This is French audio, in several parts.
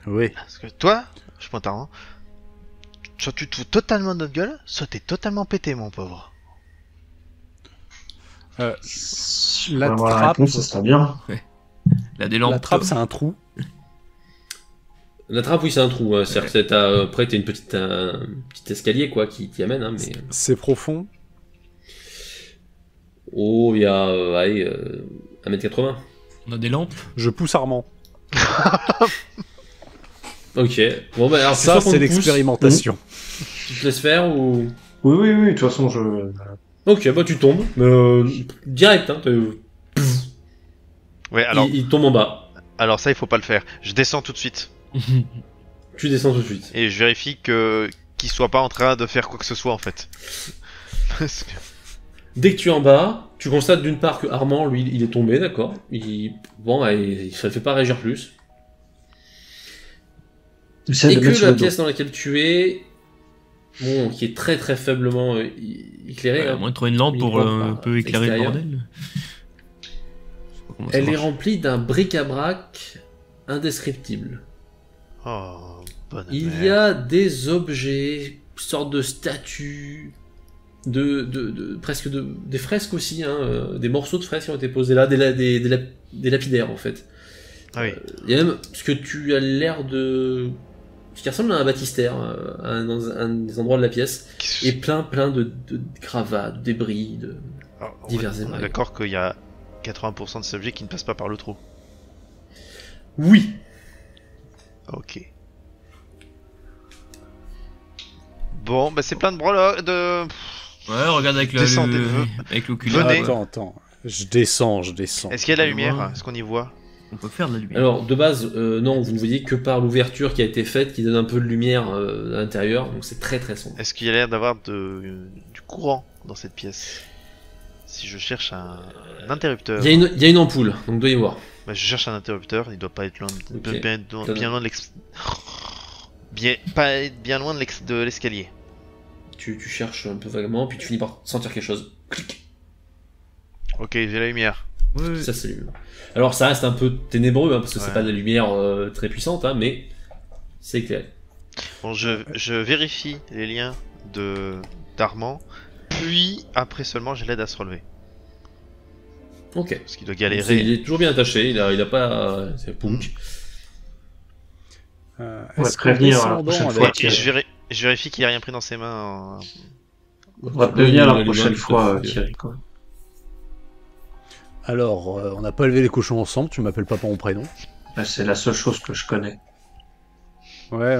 Oui. Parce que toi, je pointe Armand, soit tu te fous totalement de notre gueule, soit t'es totalement pété, mon pauvre. Si je La pouvais avoir la trappe, réponse, ça serait bien. Il a des la lampes. trappe, c'est un trou. La trappe, oui, c'est un trou. C'est-à-dire que après, t'as une petite, petit escalier quoi, qui t'y amène. Hein, mais... C'est profond. Oh, il y a allez, 1m80. On a des lampes. Je pousse Armand. Ok. Bon, bah alors, Ça, tu sens qu'on c'est te pousse. l'expérimentation. Tu te laisses faire ou... Oui, de toute façon, je... Ok, bah tu tombes. Direct, hein. Ouais, alors, Il tombe en bas. alors ça, il faut pas le faire. Je descends tout de suite. Tu descends tout de suite. Et je vérifie qu'il soit pas en train de faire quoi que ce soit, en fait. Parce que... Dès que tu es en bas, tu constates d'une part que Armand, lui, il est tombé, d'accord. Bon, ça ne fait pas réagir plus. J'essaie Et de que mettre sur la le dos. pièce dans laquelle tu es, bon, qui est très très faiblement éclairée, À hein, moins de trouver une lampe pour uniquement un par peu éclairer le extérieur. bordel. Je sais pas comment ça Elle est marche. remplie d'un bric-à-brac indescriptible. Oh, bonne Il mère. y a des objets, sortes de statues, presque des fresques aussi, hein, des morceaux de fresques qui ont été posés là, des lapidaires en fait. Ah oui. Il y a même ce que tu as l'air de... ce qui ressemble à un baptistère, dans un des endroits de la pièce, et plein de cravates, de débris, Alors, divers et on est variés. d'accord qu'il y a 80% de ces objets qui ne passent pas par le trou. Oui. Ok. Bon, bah c'est plein de breloques, de... Ouais, regarde avec Descendez, avec l'oculaire. venez. Attends. Je descends. Est-ce qu'il y a de la lumière? Est-ce qu'on y voit? On peut faire de la lumière. Alors, de base, non, vous ne voyez que par l'ouverture qui a été faite, qui donne un peu de lumière à l'intérieur, donc c'est très très sombre. Est-ce qu'il y a l'air d'avoir du courant dans cette pièce? Si je cherche un interrupteur... Il y a une ampoule, donc doit y voir. Bah, je cherche un interrupteur, il doit pas être loin de... Ok. bien loin de pas être bien loin de l'escalier. Tu cherches un peu vaguement, puis tu finis par sentir quelque chose. Clic. Ok, j'ai la lumière. Ouais. Ça s'allume. Alors ça reste un peu ténébreux, hein, parce que Ouais. c'est pas de la lumière très puissante, hein, mais c'est éclairé. Bon, je vérifie les liens d'Armand, puis après seulement je l'aide à se relever. Ok. Parce qu'il doit Il galérer. est toujours bien attaché, il a pas... c'est punk. Ouais, Est-ce qu'en prévenir la descendant prochaine avec- fois. Et je vérifie qu'il a rien pris dans ses mains. On va prévenir la Les prochaine mains, fois, tout à fait. Thierry, quoi. Alors, on n'a pas élevé les cochons ensemble, tu m'appelles pas par mon prénom. Bah, c'est la seule chose que je connais. Ouais.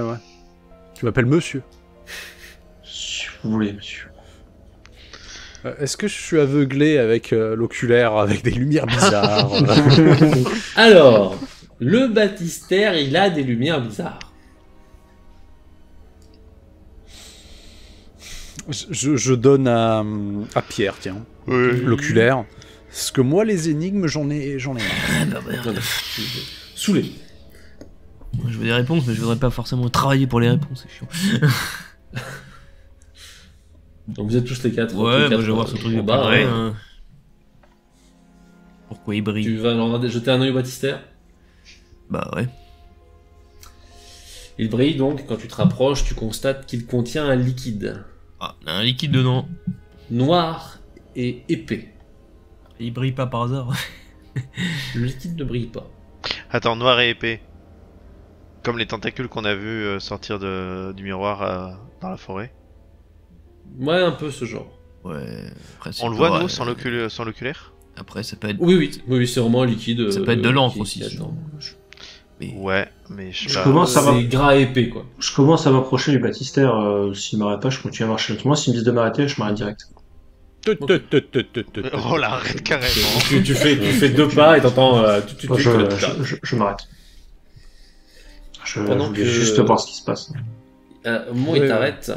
Tu m'appelles monsieur. Si vous voulez, monsieur. Est-ce que je suis aveuglé avec l'oculaire, avec des lumières bizarres Alors, le baptistère, il a des lumières bizarres. je donne à Pierre, tiens, l'oculaire. Parce que moi, les énigmes, j'en ai marre. Ah bah merde. Saoulé. Moi, je veux des réponses, mais je voudrais pas forcément travailler pour les réponses, c'est chiant. Donc vous êtes tous les quatre. tous les Ouais, moi quatre, je vais voir ce truc de en bas, près. hein. Pourquoi il brille? Tu vas leur jeter un œil au baptistère. Bah ouais. Il brille donc, quand tu te rapproches, tu constates qu'il contient un liquide. Ah, il y a un liquide dedans. Noir et épais. Il brille pas par hasard. Le liquide ne brille pas. Attends, noir et épais. Comme les tentacules qu'on a vu sortir du miroir dans la forêt. Ouais, un peu ce genre. Ouais. Après, c'est On le pas voit vrai. nous sans l'oculaire? Après, ça peut être. Oui, c'est vraiment un liquide. Ça peut être de l'encre qui aussi. attend. Mais... Ouais, mais je sais Je pas. commence à C'est gras et épais, quoi. Je commence à m'approcher du baptistère. S'il m'arrête pas, je continue à marcher lentement. S'il me dit de m'arrêter, je m'arrête direct. Oh là, arrête carrément. Tu fais deux pas et t'entends... Moi, je m'arrête. Je Pendant voulais que- juste voir ce qui se passe. Au moment où Ouais, il ouais. t'arrête,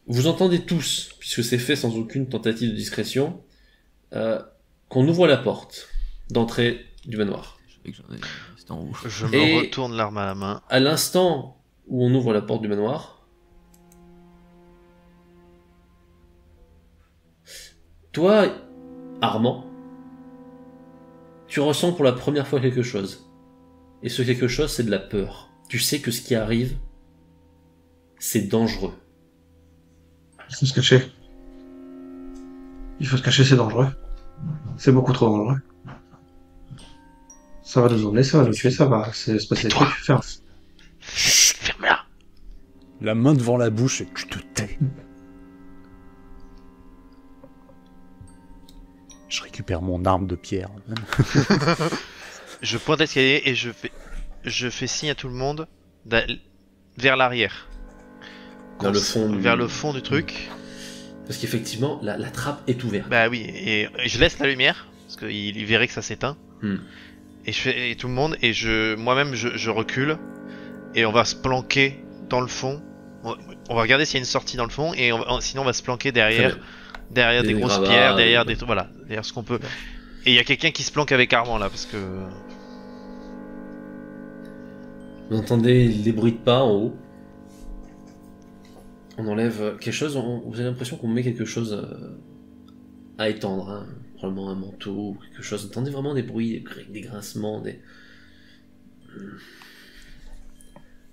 vous entendez tous, puisque c'est fait sans aucune tentative de discrétion, qu'on ouvre la porte d'entrée du manoir. Je savais que j'en ai... C'était en haut. Je me Et- retourne l'arme à la main. À l'instant où on ouvre la porte du manoir, toi, Armand, tu ressens pour la première fois quelque chose. Et ce quelque chose, c'est de la peur. tu sais que ce qui arrive, c'est dangereux. Il faut se cacher. Il faut se cacher, c'est dangereux. C'est beaucoup trop dangereux. Ça va nous emmener, ça va nous tuer, ça va se passer des trucs. Ferme-la. La main devant la bouche et tu te tais. Je récupère mon arme de pierre. Je pointe l'escalier et je fais signe à tout le monde vers l'arrière. Vers le fond du truc. Parce qu'effectivement, la trappe est ouverte. Bah oui, et je laisse la lumière, parce qu'il verrait que ça s'éteint. Et je fais et tout le monde, et moi-même je recule, et on va se planquer dans le fond. On va regarder s'il y a une sortie dans le fond, et sinon on va se planquer derrière des grosses pierres, derrière des trucs, voilà, derrière ce qu'on peut. Et il y a quelqu'un qui se planque avec Armand là, parce que... Vous entendez les bruits de pas en haut. On enlève quelque chose, vous avez l'impression qu'on met quelque chose à étendre, hein. Probablement un manteau ou quelque chose. Vous entendez vraiment des bruits, des grincements, Et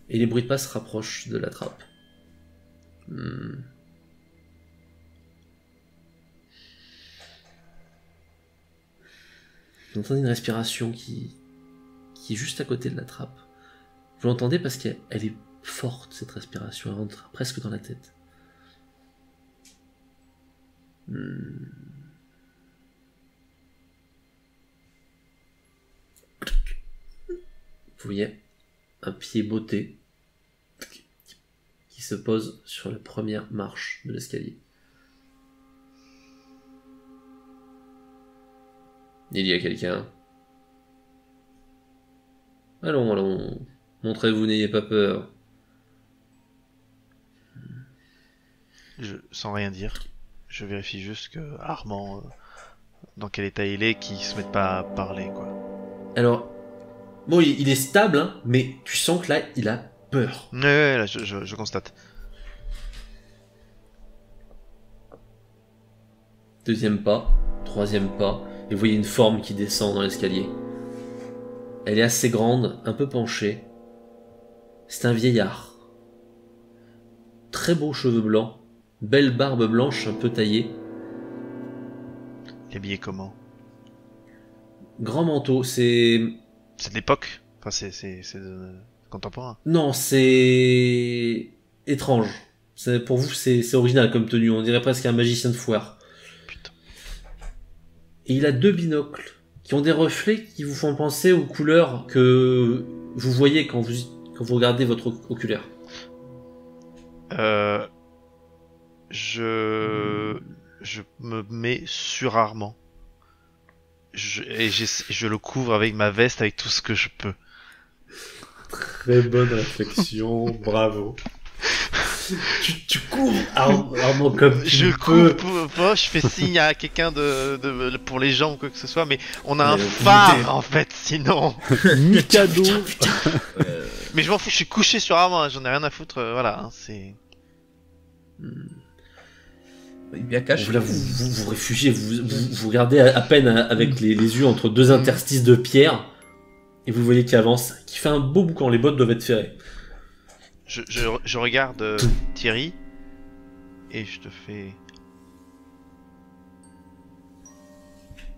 les bruits de pas se rapprochent de la trappe. Vous entendez une respiration qui est juste à côté de la trappe. Vous l'entendez parce qu'elle est forte, cette respiration, elle rentre presque dans la tête. Vous voyez un pied botté qui se pose sur la première marche de l'escalier. Il y a quelqu'un. Allons, allons. Montrez-vous, n'ayez pas peur. Sans rien dire, je vérifie juste que Armand, dans quel état il est, qu'il se mette pas à parler, quoi. Alors, bon, il est stable, hein, mais tu sens que là, il a peur. Ouais, là, je constate. Deuxième pas, troisième pas, et vous voyez une forme qui descend dans l'escalier. Elle est assez grande, un peu penchée. C'est un vieillard. Très beaux cheveux blancs, belle barbe blanche un peu taillée. Il est habillé comment? Grand manteau, c'est... C'est de l'époque? Enfin, c'est contemporain? Non, c'est... étrange. Pour vous, c'est original comme tenue, on dirait presque un magicien de foire. Putain. Et il a deux binocles qui ont des reflets qui vous font penser aux couleurs que vous voyez quand vous regardez votre oculaire. Je me mets sur Armand. Je le couvre avec ma veste, avec tout ce que je peux. Très bonne réflexion, bravo. tu couvres Armand comme je tu couvre, peux. je fais signe à quelqu'un pour les jambes ou quoi que ce soit, mais on a un phare en fait, sinon. Mikado. Mais je m'en fous, je suis couché sur Armand, j'en ai rien à foutre, voilà, hein, c'est... Il est bien caché. Vous réfugiez, vous regardez à peine avec les yeux entre deux interstices de pierre, et vous voyez qu'il avance, qui fait un beau boucan, les bottes doivent être ferrées. Je regarde Thierry, et je te fais...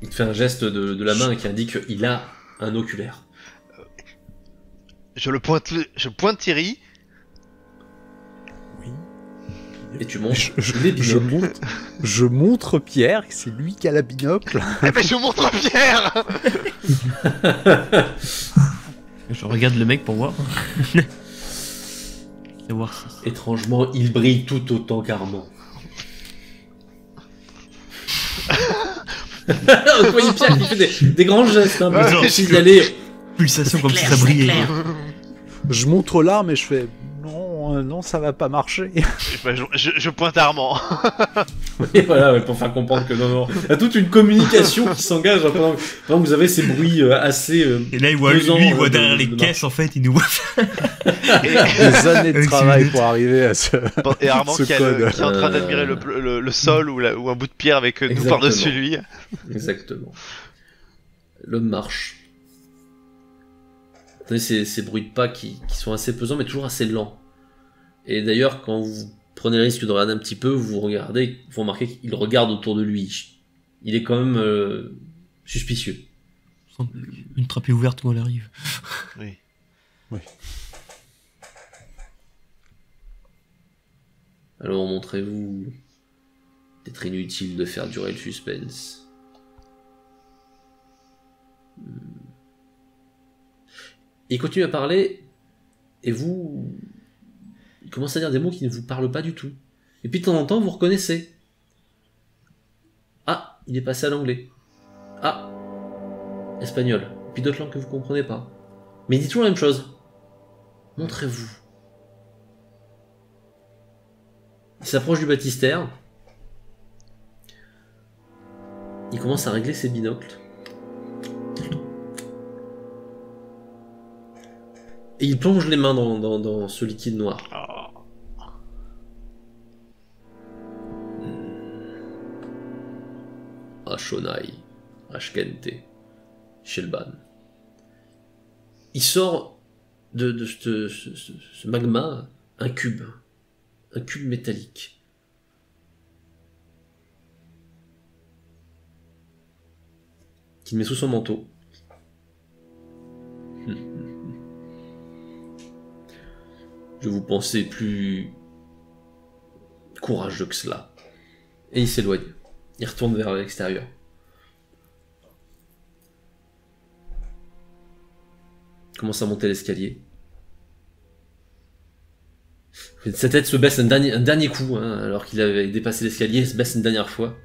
Il te fait un geste de la main qui indique qu'il a un oculaire. Je pointe Thierry. Oui. Et tu montres les binocles. Je montre Pierre, c'est lui qui a la binocle. Eh ben je montre Pierre. Je regarde le mec pour voir. Voir si... Étrangement, il brille tout autant qu'Armand. Vous voyez Pierre qui fait des grands gestes, hein, pour signaler. Pulsation comme si ça brillait. Je montre l'arme et je fais non, ça va pas marcher. Je pointe Armand. Et voilà, pour faire comprendre que non. Il y a toute une communication qui s'engage pendant que vous avez ces bruits assez. Et là, il voit derrière les caisses, en fait, il nous voit. Des années de travail pour arriver à ce. Et Armand qui code. Qui est en train d'admirer le sol ou un bout de pierre avec nous par-dessus lui. Exactement. L'homme marche. Attendez, ces bruits de pas qui sont assez pesants, mais toujours assez lents. Et d'ailleurs, quand vous prenez le risque de regarder un petit peu, vous remarquez qu'il regarde autour de lui. Il est quand même suspicieux. Une trappe est ouverte quand elle arrive. Oui. Oui. Alors montrez-vous. Peut-être inutile de faire durer le suspense. Il continue à parler, et vous... Il commence à dire des mots qui ne vous parlent pas du tout. Et puis de temps en temps, vous reconnaissez. Ah, il est passé à l'anglais. Ah, espagnol. Puis d'autres langues que vous comprenez pas. Mais il dit toujours la même chose. Montrez-vous. Il s'approche du baptistère. Il commence à régler ses binocles. Et il plonge les mains dans ce liquide noir. Ashonai, Ashkente, Shelban. Il sort de ce magma un cube métallique. Qu'il met sous son manteau. Je vous pensais plus courageux que cela. Et il s'éloigne. Il retourne vers l'extérieur. Il commence à monter l'escalier. Sa tête se baisse un dernier coup, hein, alors qu'il avait dépassé l'escalier, il se baisse une dernière fois.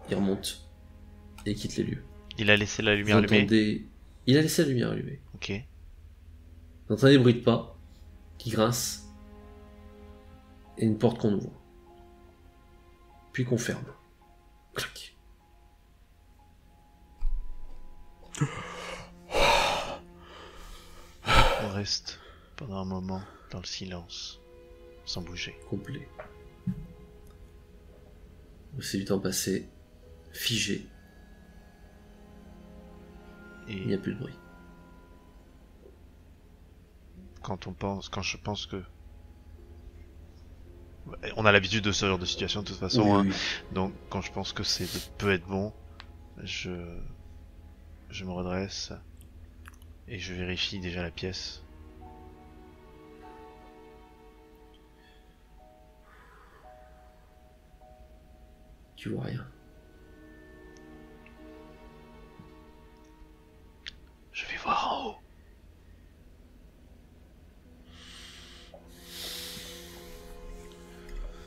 Il remonte. Et il quitte les lieux. Il a laissé la lumière allumée. Il a laissé la lumière allumée. Ok. Vous entendez des bruits de pas qui grincent. Et une porte qu'on ouvre. Puis qu'on ferme. Clac. On reste pendant un moment dans le silence, sans bouger. Complet. C'est du temps passé, figé. Et il n'y a plus de bruit. Quand je pense que on a l'habitude de ce genre de situation de toute façon, oui, hein. Oui. Donc quand je pense que peut être bon, je me redresse et je vérifie déjà la pièce. Tu vois rien. Je vais voir en haut.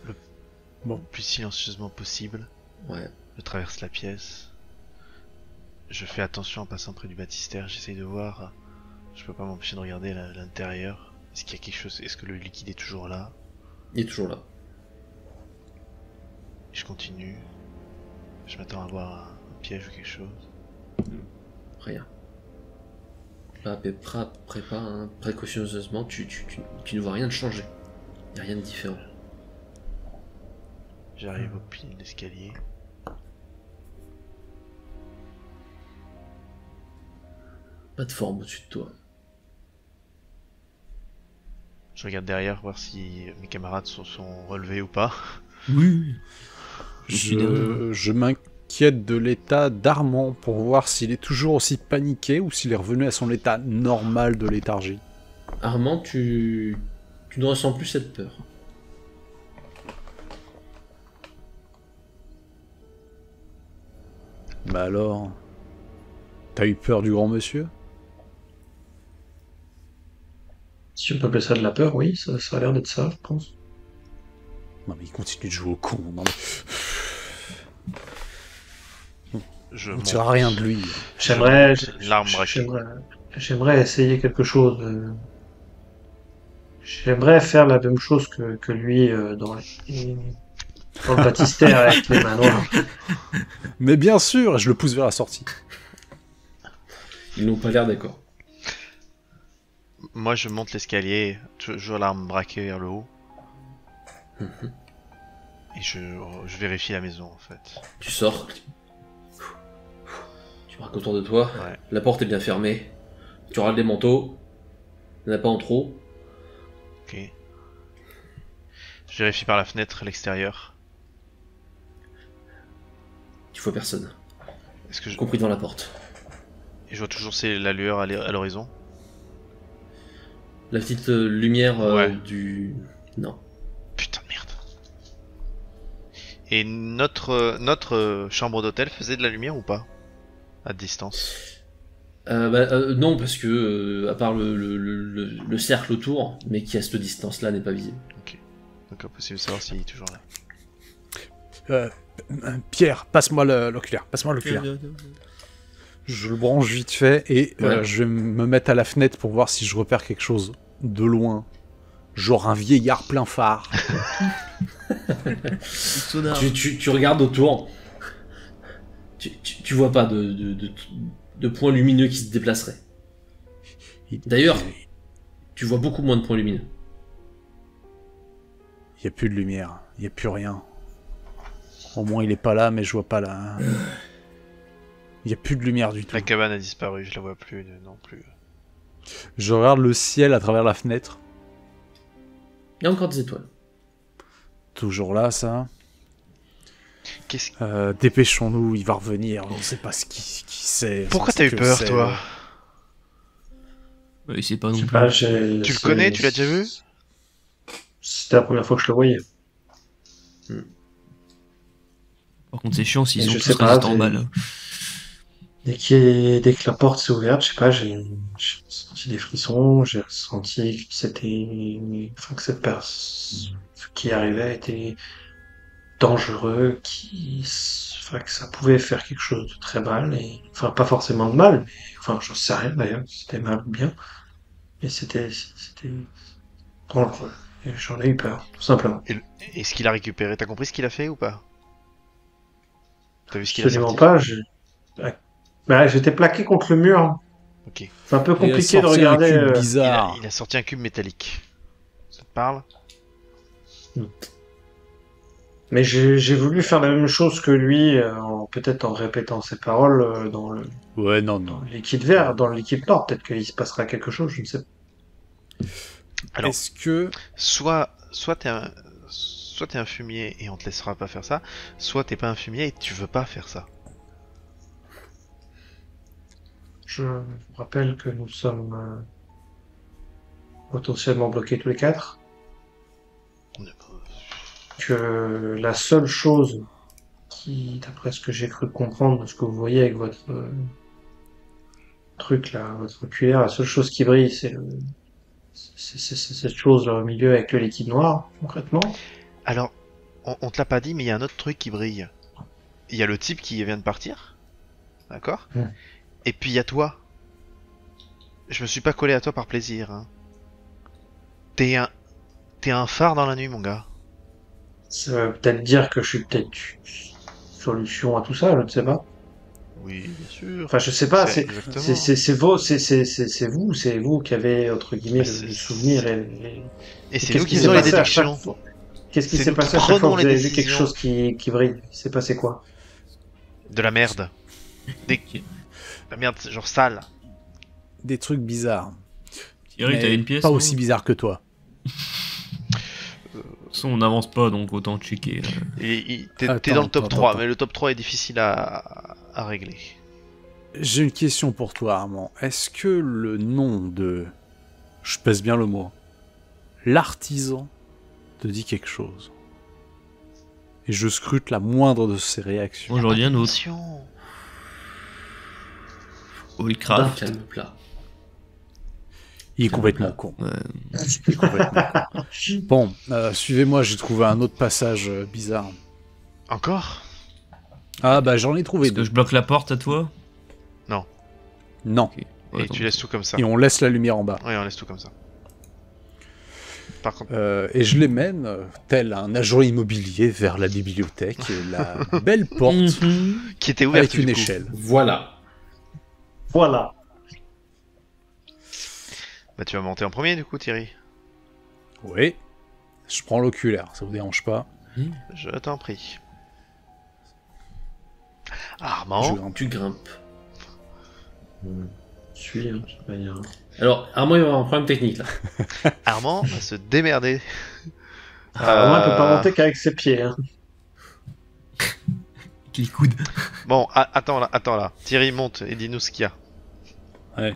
Le plus silencieusement possible. Ouais. Je traverse la pièce. Je fais attention en passant près du baptistère. J'essaye de voir. Je peux pas m'empêcher de regarder l'intérieur. Est-ce qu'il y a quelque chose? Est-ce que le liquide est toujours là? Il est toujours là. Je continue. Je m'attends à voir un piège ou quelque chose. Rien. Là, prépare, hein, précautionneusement, tu ne vois rien de changer. Il n'y a rien de différent. J'arrive au pied de l'escalier. Pas de forme au-dessus de toi. Je regarde derrière voir si mes camarades sont relevés ou pas. Oui. Je m'inquiète de l'état d'Armand pour voir s'il est toujours aussi paniqué ou s'il est revenu à son état normal de léthargie. Armand, tu ne ressens plus cette peur. Bah alors, t'as eu peur du grand monsieur? Si on peut appeler ça de la peur, oui, ça a l'air d'être ça, je pense. Non mais il continue de jouer au con. Non mais... On tira rien de lui. J'aimerais essayer quelque chose. J'aimerais faire la même chose que lui dans le baptistère avec les mains noires. Mais bien sûr, je le pousse vers la sortie. Ils n'ont pas l'air d'accord. Moi je monte l'escalier, toujours l'arme braquée vers le haut. Et je vérifie la maison en fait. Tu sors. Tu braques autour de toi. Ouais. La porte est bien fermée. Tu auras des manteaux. Il n'y en a pas en trop. Ok. Je vérifie par la fenêtre à l'extérieur. Tu vois personne. Est-ce que je... Compris devant la porte. Et je vois toujours la lueur à l'horizon. La petite lumière Ouais. du... Non. Putain de merde. Et notre chambre d'hôtel faisait de la lumière ou pas? À distance. Non, parce que, à part le cercle autour, mais qui à cette distance-là n'est pas visible. Ok. Donc impossible de savoir s'il est toujours là. Pierre, passe-moi l'oculaire. Passe-moi l'oculaire. Je le branche vite fait et Ouais. je vais me mettre à la fenêtre pour voir si je repère quelque chose de loin. Genre un vieillard plein phare. Sonar. Tu regardes autour. Tu vois pas de points lumineux qui se déplaceraient. D'ailleurs, tu vois beaucoup moins de points lumineux. Il n'y a plus de lumière. Il n'y a plus rien. Au moins il est pas là, mais je vois pas là. Il n'y a plus de lumière du tout. La cabane a disparu, je la vois plus non plus. Je regarde le ciel à travers la fenêtre. Il y a encore des étoiles. Toujours là, ça. Qu'est-ce... Dépêchons-nous, il va revenir. On sait pas ce qui c'est. Pourquoi c'est t'as eu que peur, c'est. toi? Il sait pas Je non sais plus. pas, Tu le connais? Tu l'as déjà vu? C'était la première fois que je le voyais. Par contre, c'est chiant s'ils Et sont je tous sais pas, résistants en c'est- balles. Dès que la porte s'est ouverte, je sais pas, j'ai ressenti des frissons, j'ai ressenti que c'était, enfin, que ce qui arrivait était dangereux, enfin, que ça pouvait faire quelque chose de très mal, et, enfin, pas forcément de mal, mais, enfin, j'en sais rien d'ailleurs, si c'était mal ou bien, mais c'était dangereux. Et j'en ai eu peur, tout simplement. Et ce qu'il a récupéré, t'as compris ce qu'il a fait ou pas? T'as vu ce qu'il a Absolument sorti? pas, bah, j'étais plaqué contre le mur. Ok. C'est un peu Il a compliqué de sorti un regarder. cube bizarre. Il a sorti un cube métallique. Ça te parle? Mais j'ai voulu faire la même chose que lui, peut-être en répétant ses paroles dans Ouais, non. le liquide vert, dans le liquide noir. Peut-être qu'il se passera quelque chose, je ne sais pas. Alors, Est-ce que soit t'es un fumier et on te laissera pas faire ça, soit t'es pas un fumier et tu veux pas faire ça. Je vous rappelle que nous sommes potentiellement bloqués tous les quatre. Que la seule chose qui, d'après ce que j'ai cru comprendre, de ce que vous voyez avec votre truc là, votre oculaire, la seule chose qui brille, c'est cette chose là au milieu avec le liquide noir, concrètement. Alors, on te l'a pas dit, mais il y a un autre truc qui brille. Il y a le type qui vient de partir, d'accord? Ouais. Et puis il y a toi. Je me suis pas collé à toi par plaisir. Hein. T'es un phare dans la nuit, mon gars. Ça veut peut-être dire que je suis peut-être une solution à tout ça, je ne sais pas. Oui, bien sûr. Enfin, je sais pas, Exactement. c'est vous qui avez, entre guillemets, Bah, le souvenir Et c'est qu'est-ce nous qui qui s'est faisons les passé à chaque déductions. fois Qu'est-ce qui C'est s'est nous qui passé à chaque fois prenons que vous les avez vu quelque décisions. chose qui brille? Il s'est passé quoi? De la merde. Des... La merde, genre sale. des trucs bizarres. Thierry, Mais t'as une pièce pas non aussi bizarre que toi. De toute façon, on n'avance pas, donc autant checker. T'es Attends, dans le top attends, 3, attends. mais le top 3 est difficile à régler. J'ai une question pour toi, Armand. Est-ce que le nom de... Je pèse bien le mot. L'artisan te dit quelque chose? Et je scrute la moindre de ses réactions. Moi, j'aurais dit un autre. Attention. D'un Oilcraft. calme plat. Il est complètement con. Ouais. Il est complètement con. Bon, suivez-moi, j'ai trouvé un autre passage bizarre. Encore? Ah bah j'en ai trouvé Est-ce que deux. je bloque la porte à toi? Non. Ok. Ouais, Et attends. tu laisses tout comme ça. Et on laisse la lumière en bas. Ouais, on laisse tout comme ça. Par contre, Et je les mène, tel un agent immobilier, vers la bibliothèque et la belle porte Mhm. qui était ouverte avec une du coup. échelle. Voilà. Voilà. Bah tu vas monter en premier du coup, Thierry. Oui. Je prends l'oculaire, ça vous dérange pas? Je t'en prie. Je Armand, grimpe. Tu grimpes. suis, de toute manière. Alors, Armand, il va avoir un problème technique là. Armand va se démerder. Armand, il peut pas monter qu'avec ses pieds. Hein. Avec les coudes. Bon, attends là. Thierry, monte et dis-nous ce qu'il y a. Ouais.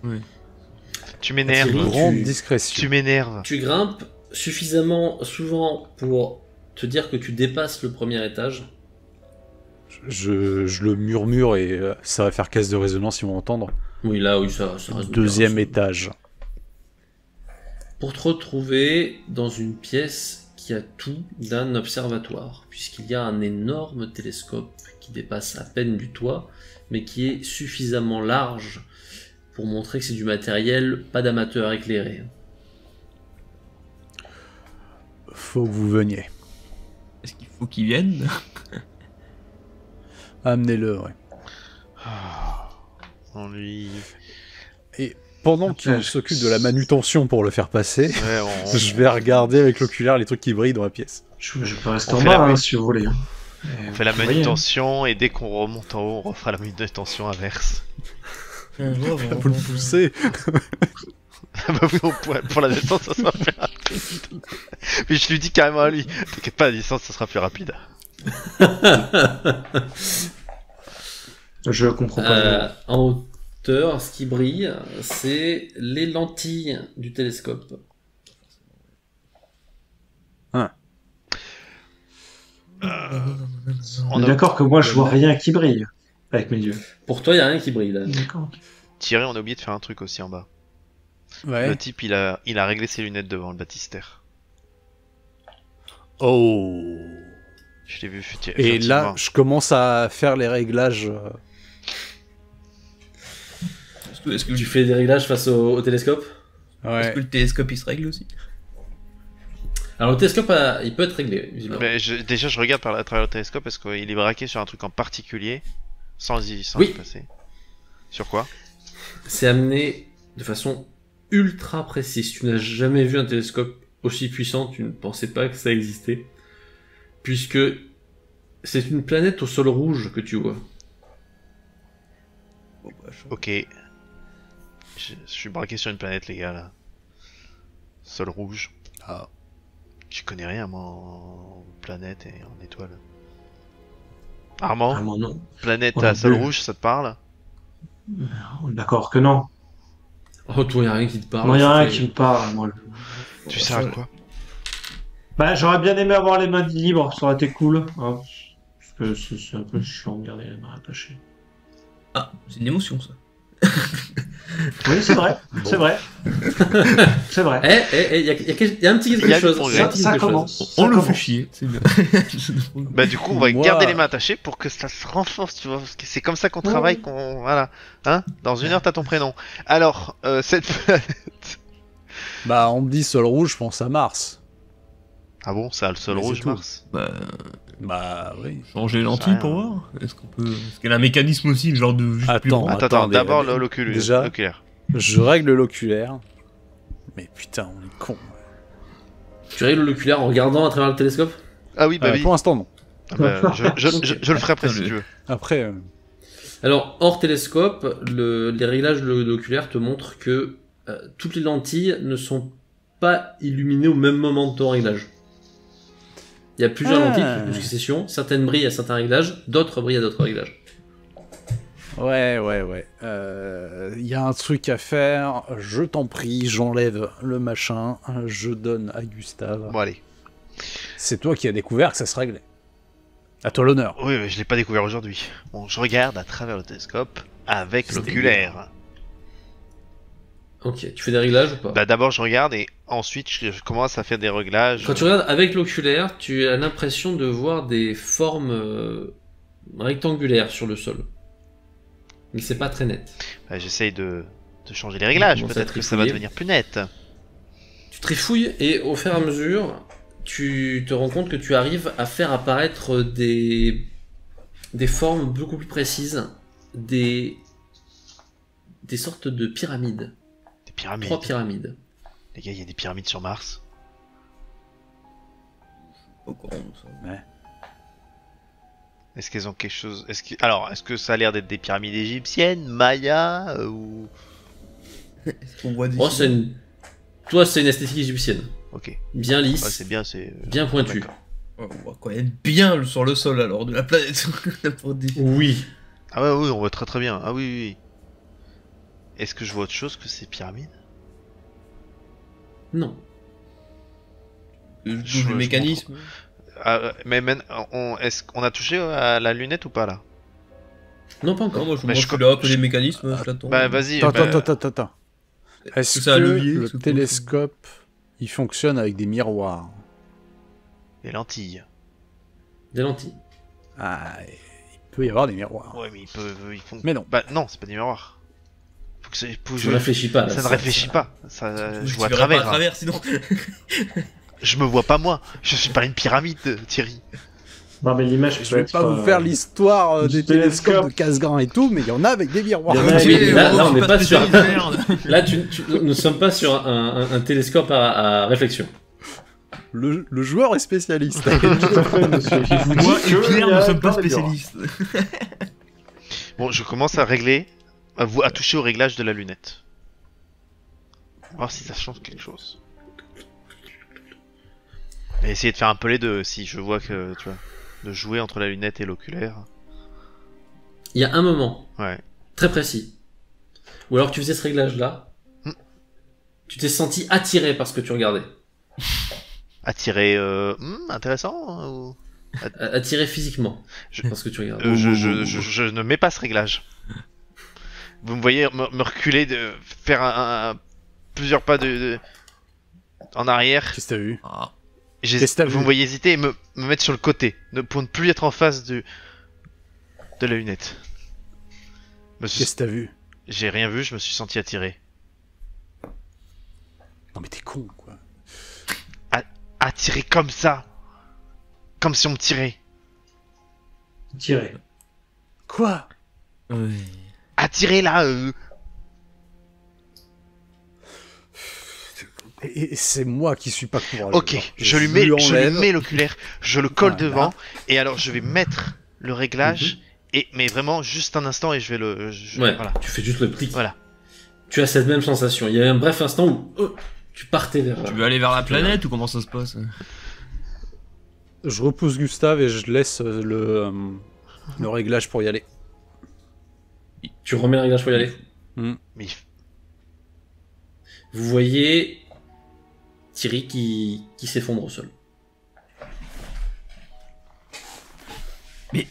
Ouais. Tu m'énerves. Thierry, Grande tu- discrétion. Tu m'énerves. Tu grimpes suffisamment souvent pour te dire que tu dépasses le premier étage. Je le murmure et ça va faire caisse de résonance, ils vont entendre. Oui, là, oui, ça reste Deuxième bien. étage. Pour te retrouver dans une pièce qui a tout d'un observatoire, puisqu'il y a un énorme télescope qui dépasse à peine du toit, mais qui est suffisamment large pour montrer que c'est du matériel pas d'amateur éclairé. Faut que vous veniez. Est-ce qu'il faut qu'ils viennent? Amenez-le, ouais. On lui. Et pendant qu'il s'occupe de la manutention pour le faire passer, Ouais, je vais regarder avec l'oculaire les trucs qui brillent dans la pièce. Je peux rester On en fait bas, la hein, même. si vous voulez. on fait la Vous voyez, manutention et dès qu'on remonte en haut, on refera la manutention inverse. Faut le pousser. Bah oui, pour la descente, ça sera plus rapide. Mais je lui dis carrément à lui, t'inquiète pas, la descente, ça sera plus rapide. Je comprends pas. En hauteur, ce qui brille, c'est les lentilles du télescope. On est d'accord que moi, je vois rien qui brille avec mes yeux. Pour toi, il n'y a rien qui brille là. D'accord. Thierry, on a oublié de faire un truc aussi en bas. Ouais. Le type, il a réglé ses lunettes devant le baptistère. Oh. Je l'ai vu Et là, je commence à faire les réglages. Est-ce que, Tu fais des réglages face au télescope. est-ce Ouais. que le télescope il se règle aussi? Alors le télescope, il peut être réglé, visiblement. Mais déjà, je regarde à travers le télescope parce qu'il est braqué sur un truc en particulier, sans y Oui. passer. Sur quoi? C'est amené de façon ultra précise. Tu n'as jamais vu un télescope aussi puissant, tu ne pensais pas que ça existait. Puisque c'est une planète au sol rouge que tu vois. Bon, bah, Ok. Je suis braqué sur une planète, les gars, là. Sol rouge. Ah. Je connais rien, moi, en planète et en étoile. Armand, Vraiment, non. planète On à a sol vu. rouge, ça te parle? On est d'accord que non. Oh, toi, il n'y a rien qui te parle. Moi, il y en a un c'est- qui me parle. Moi. Tu sais à quoi? Bah, j'aurais bien aimé avoir les mains libres, ça aurait été cool. Hein. Parce que c'est un peu chiant de garder les mains attachées. Ah, c'est une émotion ça. Oui, c'est vrai. C'est vrai. C'est vrai. Il y a un petit Il y a quelque du chose. progrès. Il y a un petit Ça quelque chose. commence. On Ça le commence. fait chier, c'est bien. Bah du coup on va Moi- garder les mains attachées pour que ça se renforce, tu vois, parce que c'est comme ça qu'on travaille, qu'on voilà, hein. Dans une heure t'as ton prénom. Alors cette planète. Bah, on me dit sol rouge, je pense à Mars. Ah bon, ça a le sol Mais c'est rouge tout. Mars. Bah, Bah, oui. changer les Ça lentilles rien. pour voir. Est-ce qu'elle a un mécanisme aussi, le genre de juste plus Attends, grand Attends, attendez, d'abord mais- l'oculaire. déjà- L'oculaire. Je règle l'oculaire. Mais putain, on est con. Tu règles l'oculaire en regardant à travers le télescope. Ah oui, bah oui. Pour l'instant, non. Ah bah, je le ferai après si Putain, tu veux. Après, Alors, hors télescope, les réglages de l'oculaire te montrent que toutes les lentilles ne sont pas illuminées au même moment de ton réglage. Il y a plusieurs Ah. lentilles de succession, certaines brillent à certains réglages, d'autres brillent à d'autres réglages. ouais. Il y a un truc à faire. Je t'en prie, j'enlève le machin. Je donne à Gustave. Bon allez. C'est toi qui as découvert que ça se réglait. À toi l'honneur. Oui, mais je l'ai pas découvert aujourd'hui. Bon, je regarde à travers le télescope avec C'était l'oculaire. Ok, tu fais des réglages ou pas? Bah d'abord je regarde et ensuite je commence à faire des réglages. Quand tu regardes avec l'oculaire, tu as l'impression de voir des formes rectangulaires sur le sol. Mais c'est pas très net. Bah, j'essaye de changer les réglages, Commence à peut-être que ça va trifouiller. devenir plus net. Tu trifouilles et au fur et à mesure, tu te rends compte que tu arrives à faire apparaître des formes beaucoup plus précises, des sortes de pyramides. Des pyramides. 3 pyramides. Les gars, il y a des pyramides sur Mars. Au courant de ça. Est-ce qu'elles ont quelque chose... Alors, est-ce que ça a l'air d'être des pyramides égyptiennes, mayas, ou... On voit des... Oh, c'est une... Toi, c'est une esthétique égyptienne. Ok. Bien lisse, Ouais, c'est bien, c'est... bien pointu. D'accord. On voit quand même bien sur le sol alors de la planète. Pour dire. Oui. Ah ouais, oui, on voit très très bien. Ah oui, oui, oui. Est-ce que je vois autre chose que ces pyramides? Non. Je- Le mécanisme. mais est-ce qu'on a touché à la lunette ou pas là? Non, pas Non, encore. moi je Bah, moi, je je suis là, que les mécanismes, je l'attends. Bah vas-y. Attends, bah, attends. Est-ce C'est un que levier, le c'est quoi, télescope, il fonctionne avec des miroirs? Les lentilles. Des lentilles. Ah, il peut y avoir des miroirs. Ouais, mais ils font... Mais non. Bah non, c'est pas des miroirs. Faut que Je réfléchis pas. Là, Ça ne réfléchit pas. Ça, Tu je vois à verrais pas travers. Hein. sinon. Je me vois pas moi. Je suis pas une pyramide, Thierry. Non, mais l'image Je peut vais être, pas vous faire l'histoire du des télescopes télescope. de Cassegrain et tout, mais il y en a avec des miroirs. Il y en a avec- Oui, là, on n'est pas sur. spécialiste, merde. Là, nous ne sommes pas sur un télescope à réflexion. Le joueur est spécialiste. Moi et Pierre ne sommes pas spécialistes. Bon, je commence à régler, à toucher au réglage de la lunette. Voir si ça change quelque chose. Et essayer de faire un peu les deux, si je vois que, tu vois, de jouer entre la lunette et l'oculaire. Il y a un moment Ouais. très précis où alors que tu faisais ce réglage-là, tu t'es senti attiré par ce que tu regardais. Attiré, intéressant, hein, ou... Attiré physiquement Je- par ce que tu regardais. je ne mets pas ce réglage. Vous me voyez me reculer, faire plusieurs pas en arrière. Qu'est-ce que t'as vu? Ah. Qu'est-ce que t'as Vous vu me voyez hésiter et me mettre sur le côté, pour ne plus être en face de la lunette. Qu'est-ce que t'as vu? J'ai rien vu, je me suis senti attiré. Non mais t'es con, quoi. Attiré comme ça. Comme si on me tirait. tiré. Quoi? Ouais. Attiré là, Et c'est moi qui suis pas courageux. Ok, je lui mets l'oculaire, je le colle Voilà. devant, et alors je vais mettre le réglage, mais vraiment juste un instant et je vais Ouais, voilà. tu fais juste le clic. Voilà. Tu as cette même sensation. Il y a un bref instant où tu partais vers. Tu veux aller vers la planète ou comment ça se passe? Je repousse Gustave et je laisse le réglage pour y aller. Tu remets le réglage pour y aller. Mais Vous voyez Thierry qui s'effondre au sol. Mais